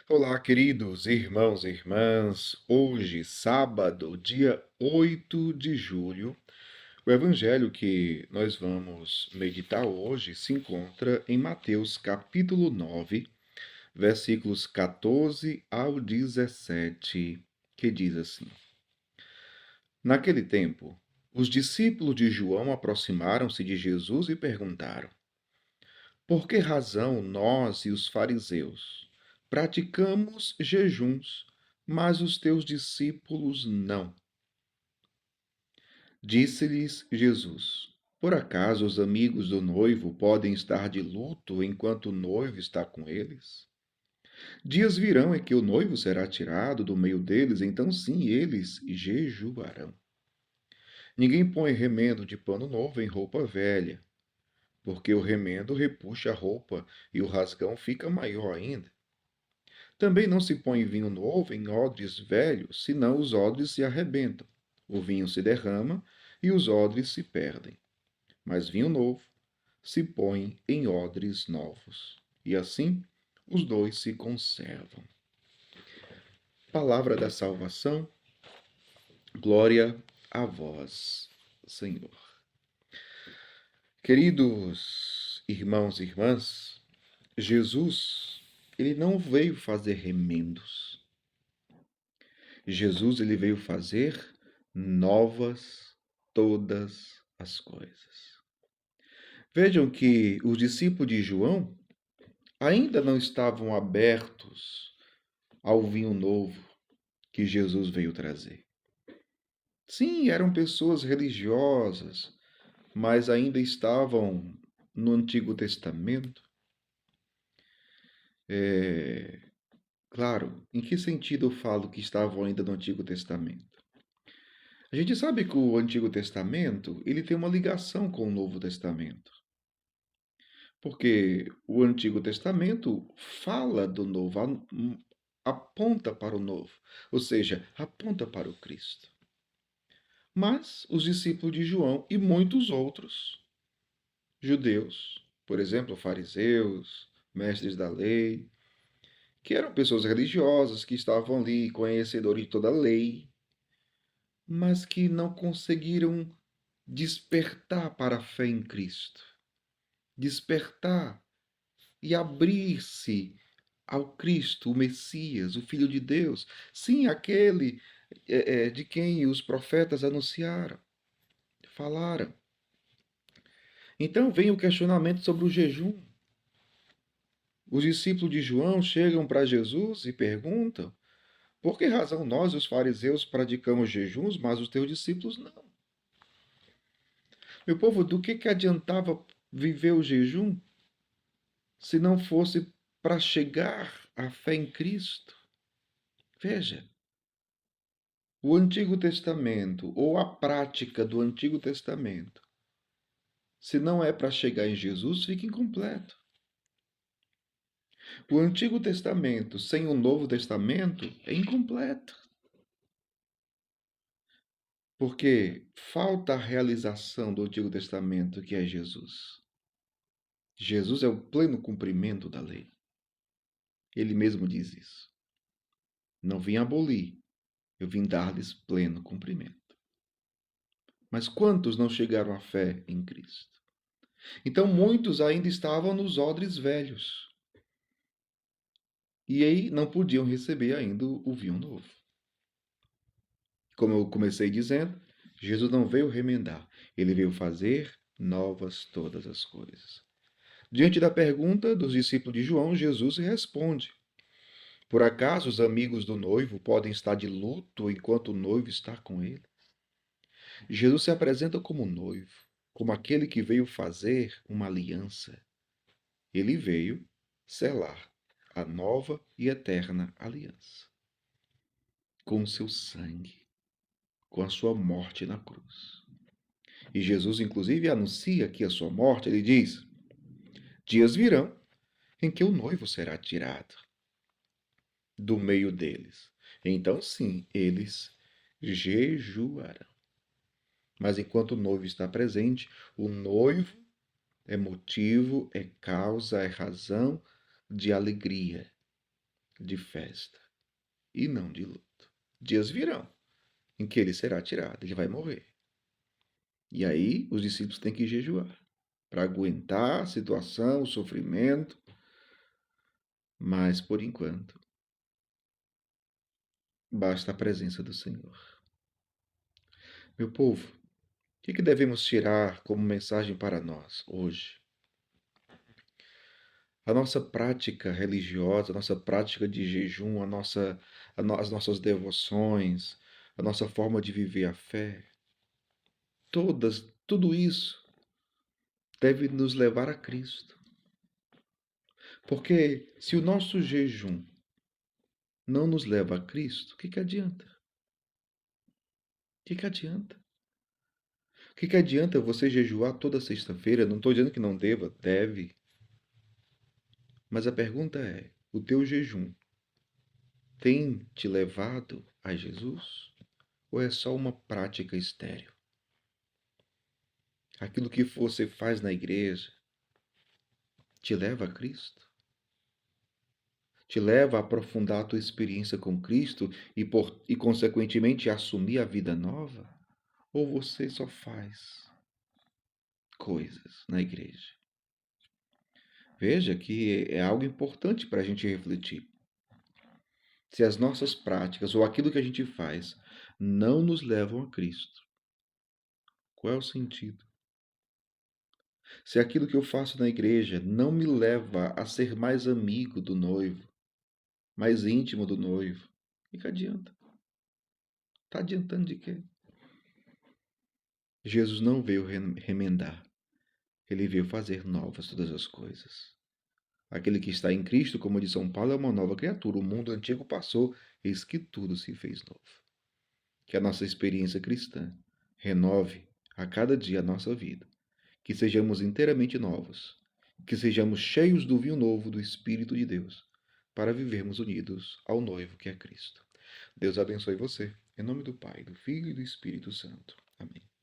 Olá, queridos irmãos e irmãs. Hoje, sábado, dia 8 de julho, o evangelho que nós vamos meditar hoje se encontra em Mateus capítulo 9, versículos 14 ao 17, que diz assim: Naquele tempo, os discípulos de João aproximaram-se de Jesus e perguntaram: Por que razão nós e os fariseus praticamos jejuns, mas os teus discípulos não? Disse-lhes Jesus: Por acaso os amigos do noivo podem estar de luto enquanto o noivo está com eles? Dias virão em que o noivo será tirado do meio deles, então sim eles jejuarão. Ninguém põe remendo de pano novo em roupa velha, porque o remendo repuxa a roupa e o rasgão fica maior ainda. Também não se põe vinho novo em odres velhos, senão os odres se arrebentam, o vinho se derrama e os odres se perdem. Mas vinho novo se põe em odres novos, e assim os dois se conservam. Palavra da salvação, glória a vós, Senhor. Queridos irmãos e irmãs, Jesus, ele não veio fazer remendos. Jesus ele veio fazer novas todas as coisas. Vejam que os discípulos de João ainda não estavam abertos ao vinho novo que Jesus veio trazer. Sim, eram pessoas religiosas, mas ainda estavam no Antigo Testamento. Claro, em que sentido eu falo que estavam ainda no Antigo Testamento? A gente sabe que o Antigo Testamento, ele tem uma ligação com o Novo Testamento. Porque o Antigo Testamento fala do Novo, aponta para o Novo, ou seja, aponta para o Cristo. Mas os discípulos de João e muitos outros judeus, por exemplo, fariseus, mestres da lei, que eram pessoas religiosas que estavam ali, conhecedores de toda a lei, mas que não conseguiram despertar para a fé em Cristo, despertar e abrir-se ao Cristo, o Messias, o Filho de Deus, sim, aquele de quem os profetas anunciaram, falaram. Então vem o questionamento sobre o jejum. Os discípulos de João chegam para Jesus e perguntam: por que razão nós, os fariseus, praticamos jejuns, mas os teus discípulos não? Meu povo, do que adiantava viver o jejum se não fosse para chegar à fé em Cristo? Veja, o Antigo Testamento, ou a prática do Antigo Testamento, se não é para chegar em Jesus, fica incompleto. O Antigo Testamento sem o Novo Testamento é incompleto. Porque falta a realização do Antigo Testamento, que é Jesus. Jesus é o pleno cumprimento da lei. Ele mesmo diz isso. Não vim abolir, eu vim dar-lhes pleno cumprimento. Mas quantos não chegaram à fé em Cristo? Então muitos ainda estavam nos odres velhos. E aí não podiam receber ainda o vinho novo. Como eu comecei dizendo, Jesus não veio remendar, ele veio fazer novas todas as coisas. Diante da pergunta dos discípulos de João, Jesus responde: Por acaso os amigos do noivo podem estar de luto enquanto o noivo está com ele? Jesus se apresenta como noivo, como aquele que veio fazer uma aliança. Ele veio selar a nova e eterna aliança com o seu sangue, com a sua morte na cruz. E Jesus, inclusive, anuncia que a sua morte, ele diz: dias virão em que o noivo será tirado do meio deles. Então, sim, eles jejuarão. Mas enquanto o noivo está presente, o noivo é motivo, é causa, é razão de alegria. de festa e não de luto. Dias virão em que ele será tirado, ele vai morrer. E aí os discípulos têm que jejuar para aguentar a situação, o sofrimento, mas por enquanto basta a presença do Senhor. Meu povo, o que devemos tirar como mensagem para nós hoje? A nossa prática religiosa, a nossa prática de jejum, as nossas devoções, a nossa forma de viver a fé, tudo isso deve nos levar a Cristo. Porque se o nosso jejum não nos leva a Cristo, o que adianta? O que adianta? O que adianta você jejuar toda sexta-feira? Não estou dizendo que não deva, deve. Mas a pergunta é: o teu jejum tem te levado a Jesus? Ou é só uma prática estéril? Aquilo que você faz na igreja te leva a Cristo? Te leva a aprofundar a tua experiência com Cristo e consequentemente, assumir a vida nova? Ou você só faz coisas na igreja? Veja que é algo importante para a gente refletir. Se as nossas práticas ou aquilo que a gente faz não nos levam a Cristo, qual é o sentido? Se aquilo que eu faço na igreja não me leva a ser mais amigo do noivo, mais íntimo do noivo, o que adianta? Está adiantando de quê? Jesus não veio remendar, ele veio fazer novas todas as coisas. Aquele que está em Cristo, como diz São Paulo, é uma nova criatura. O mundo antigo passou, eis que tudo se fez novo. Que a nossa experiência cristã renove a cada dia a nossa vida. Que sejamos inteiramente novos. Que sejamos cheios do vinho novo do Espírito de Deus, para vivermos unidos ao noivo que é Cristo. Deus abençoe você. Em nome do Pai, do Filho e do Espírito Santo. Amém.